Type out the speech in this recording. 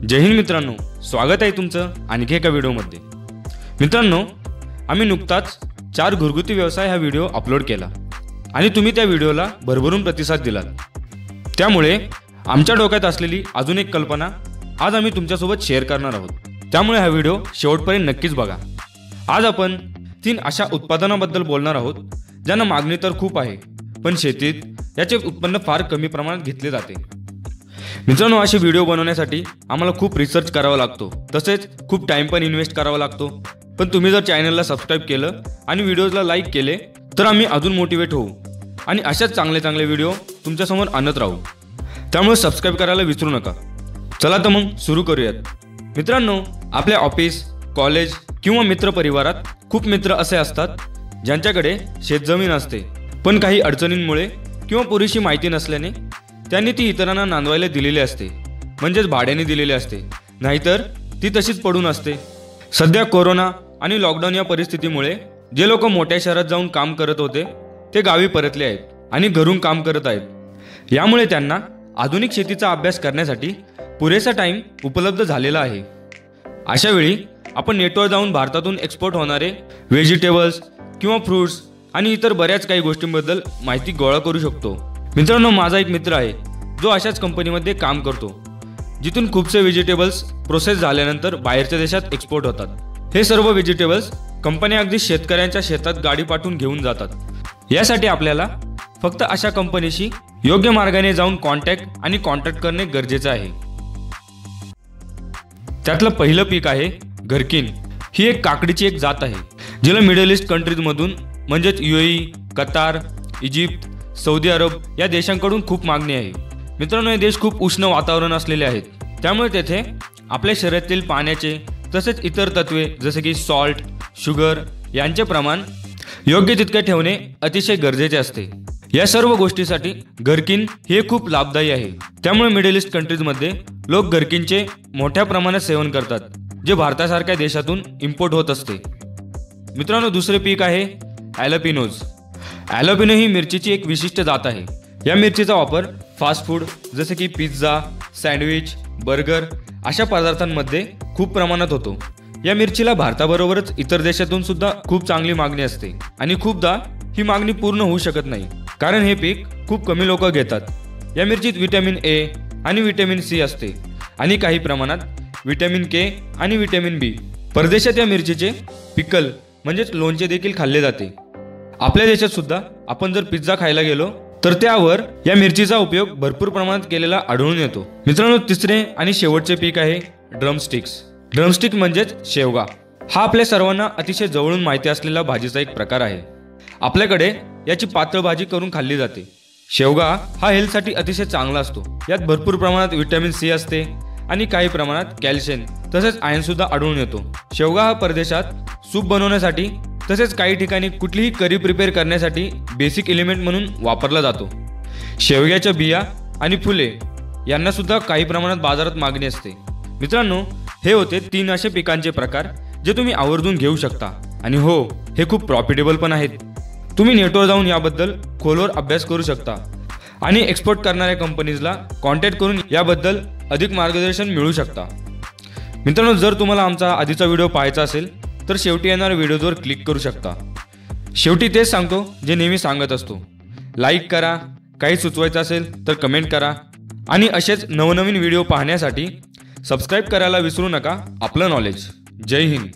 जय हिंद मित्रांनो, स्वागत आहे तुमचं आणखी एका व्हिडिओमध्ये। मित्रांनो, आम्ही नुकताच 4 घरगुती व्यवसाय हा व्हिडिओ अपलोड केला आणि तुम्ही त्या व्हिडिओला भरभरून प्रतिसाद दिलात। त्यामुळे आमच्या डोक्यात असलेली अजून एक कल्पना आज आम्ही तुमच्यासोबत शेअर करणार आहोत। त्यामुळे हा व्हिडिओ शेवटपर्यंत नक्कीच बघा। आज आपण 3 अशा उत्पादनांबद्दल बोलणार आहोत ज्यांना मागणी तर खूप आहे, पण शेतीत याचे उत्पन्न फार कमी प्रमाणात घेतले जाते। मित्रांनो, असे व्हिडिओ बनवण्यासाठी आम्हाला खूप रिसर्च करावा लागतो, तसेच खूप टाइम पण इन्व्हेस्ट करावा लागतो। पण तुम्ही जर चॅनलला सबस्क्राइब केलं आणि व्हिडिओजला लाईक केले तर आम्ही अजून मोटिवेट होऊ आणि अशाच चांगले व्हिडिओ तुमच्यासमोर आणत राहू। त्यामुळे सबस्क्राइब करायला विसरू नका। चला तर मग सुरू करूयात। मित्रांनो, आपल्या ऑफिस, कॉलेज किंवा मित्रपरिवारात खूप मित्र असे असतात ज्यांच्याकडे शेतजमीन असते, पण काही अडचणींमुळे किंवा पुरेशी माहिती नसल्याने त्यांनी ती इतरांना नांदवायला दिलेली असते, म्हणजेच भाड्याने दिलेली असते, नाहीतर ती तशीच पडून असते। सध्या कोरोना आणि लॉकडाऊन या परिस्थितीमुळे जे लोक मोठ्या शहरात जाऊन काम करत होते ते गावी परतले आहेत आणि घरून काम करत आहेत। यामुळे त्यांना आधुनिक शेतीचा अभ्यास करण्यासाठी पुरेसा टाइम उपलब्ध झालेला आहे। अशा वेळी आपण नेटवर जाऊन भारतातून एक्सपोर्ट होणारे व्हेजिटेबल्स किंवा फ्रूट्स आणि इतर बऱ्याच काही गोष्टींबद्दल माहिती गोळा करू शकतो। मित्रांनो, माझा एक मित्र आहे जो अशाच कंपनीमध्ये काम करतो, जिथून खूपसे व्हेजिटेबल्स प्रोसेस झाल्यानंतर बाहेरच्या देशात एक्सपोर्ट होतात। हे सर्व व्हेजिटेबल्स कंपन्या अगदी शेतकऱ्यांच्या शेतात गाडी पाठवून घेऊन जातात। यासाठी आपल्याला फक्त अशा कंपनीशी योग्य मार्गाने जाऊन कॉन्टॅक्ट करणे गरजेचे आहे। त्यातलं पहिलं पीक आहे घरकीन। ही एक काकडीची एक जात आहे जिला मिडल ईस्ट कंट्रीजमधून म्हणजेच UAE, कतार, इजिप्त, सौदी अरब या देशांकडून खूप मागणी आहे। मित्रांनो, हे देश खूप उष्ण वातावरण असलेले आहेत, त्यामुळे तेथे आपल्या शरीरातील पाण्याचे तसेच इतर तत्वे जसे की सॉल्ट, शुगर यांचे प्रमाण योग्य तितके ठेवणे अतिशय गरजेचे असते। या सर्व गोष्टीसाठी घरकीन हे खूप लाभदायी आहे। त्यामुळे मिडल ईस्ट कंट्रीजमध्ये लोक घरकीनचे मोठ्या प्रमाणात सेवन करतात, जे भारतासारख्या देशातून इम्पोर्ट होत असते। मित्रांनो, दुसरे पीक आहे ॲलोपिनोज। ॲलोपिनो ही मिरचीची एक विशिष्ट जात आहे। या मिरचीचा वापर फास्ट फूड जसे की पिझ्झा, सँडविच, बर्गर अशा पदार्थांमध्ये खूप प्रमाणात होतो। या मिरचीला भारताबरोबरच इतर देशातून सुद्धा खूप चांगली मागणी असते आणि खूपदा ही मागणी पूर्ण होऊ शकत नाही, कारण हे पीक खूप कमी लोक घेतात। या मिरचीत व्हिटॅमिन A आणि व्हिटॅमिन C असते आणि काही प्रमाणात व्हिटॅमिन K आणि व्हिटॅमिन B। परदेशात या मिरचीचे पिकल म्हणजेच लोणचे देखील खाल्ले जाते। आपल्या देशात सुद्धा आपण जर पिझ्झा खायला गेलो तर त्यावर या मिरचीचा उपयोग भरपूर प्रमाणात केलेला आढळून येतो। मित्रांनो, तिसरे आणि शेवटचे पीक आहे ड्रमस्टिक्स। ड्रमस्टिक म्हणजेच शेवगा। हा आपल्या सर्वांना अतिशय जवळून माहिती असलेला भाजीचा एक प्रकार आहे। आपल्याकडे याची पातळ भाजी करून खाल्ली जाते। शेवगा हा हेल्थसाठी अतिशय चांगला असतो। यात भरपूर प्रमाणात व्हिटॅमिन C असते आणि काही प्रमाणात कॅल्शियम तसेच आयर्न सुद्धा आढळून येतो। शेवगा हा परदेशात सूप बनवण्यासाठी तसेच काही ठिकाणी कुठलीही करी प्रिपेअर करण्यासाठी बेसिक एलिमेंट म्हणून वापरला जातो। शेवग्याच्या बिया आणि फुले यांना सुद्धा काही प्रमाणात बाजारात मागणी असते। मित्रांनो, हे होते 3 असे पिकांचे प्रकार जे तुम्ही आवर्जून घेऊ शकता आणि हो, हे खूप प्रॉफिटेबल पण आहेत। तुम्ही नेटवर जाऊन याबद्दल खोलवर अभ्यास करू शकता आणि एक्सपोर्ट करणाऱ्या कंपनीजला कॉन्टॅक्ट करून याबद्दल अधिक मार्गदर्शन मिळू शकता। मित्रांनो, जर तुम्हाला आमचा आधीचा व्हिडिओ पाहायचा असेल तर शेवटी येणाऱ्या व्हिडिओवर क्लिक करू शकता। शेवटी तेच सांगतो जे नेहमी सांगत असतो, लाईक करा, काही सुचवायचं असेल तर कमेंट करा आणि असेच नवनवीन व्हिडिओ पाहण्यासाठी सबस्क्राईब करायला विसरू नका। आपलं नॉलेज। जय हिंद।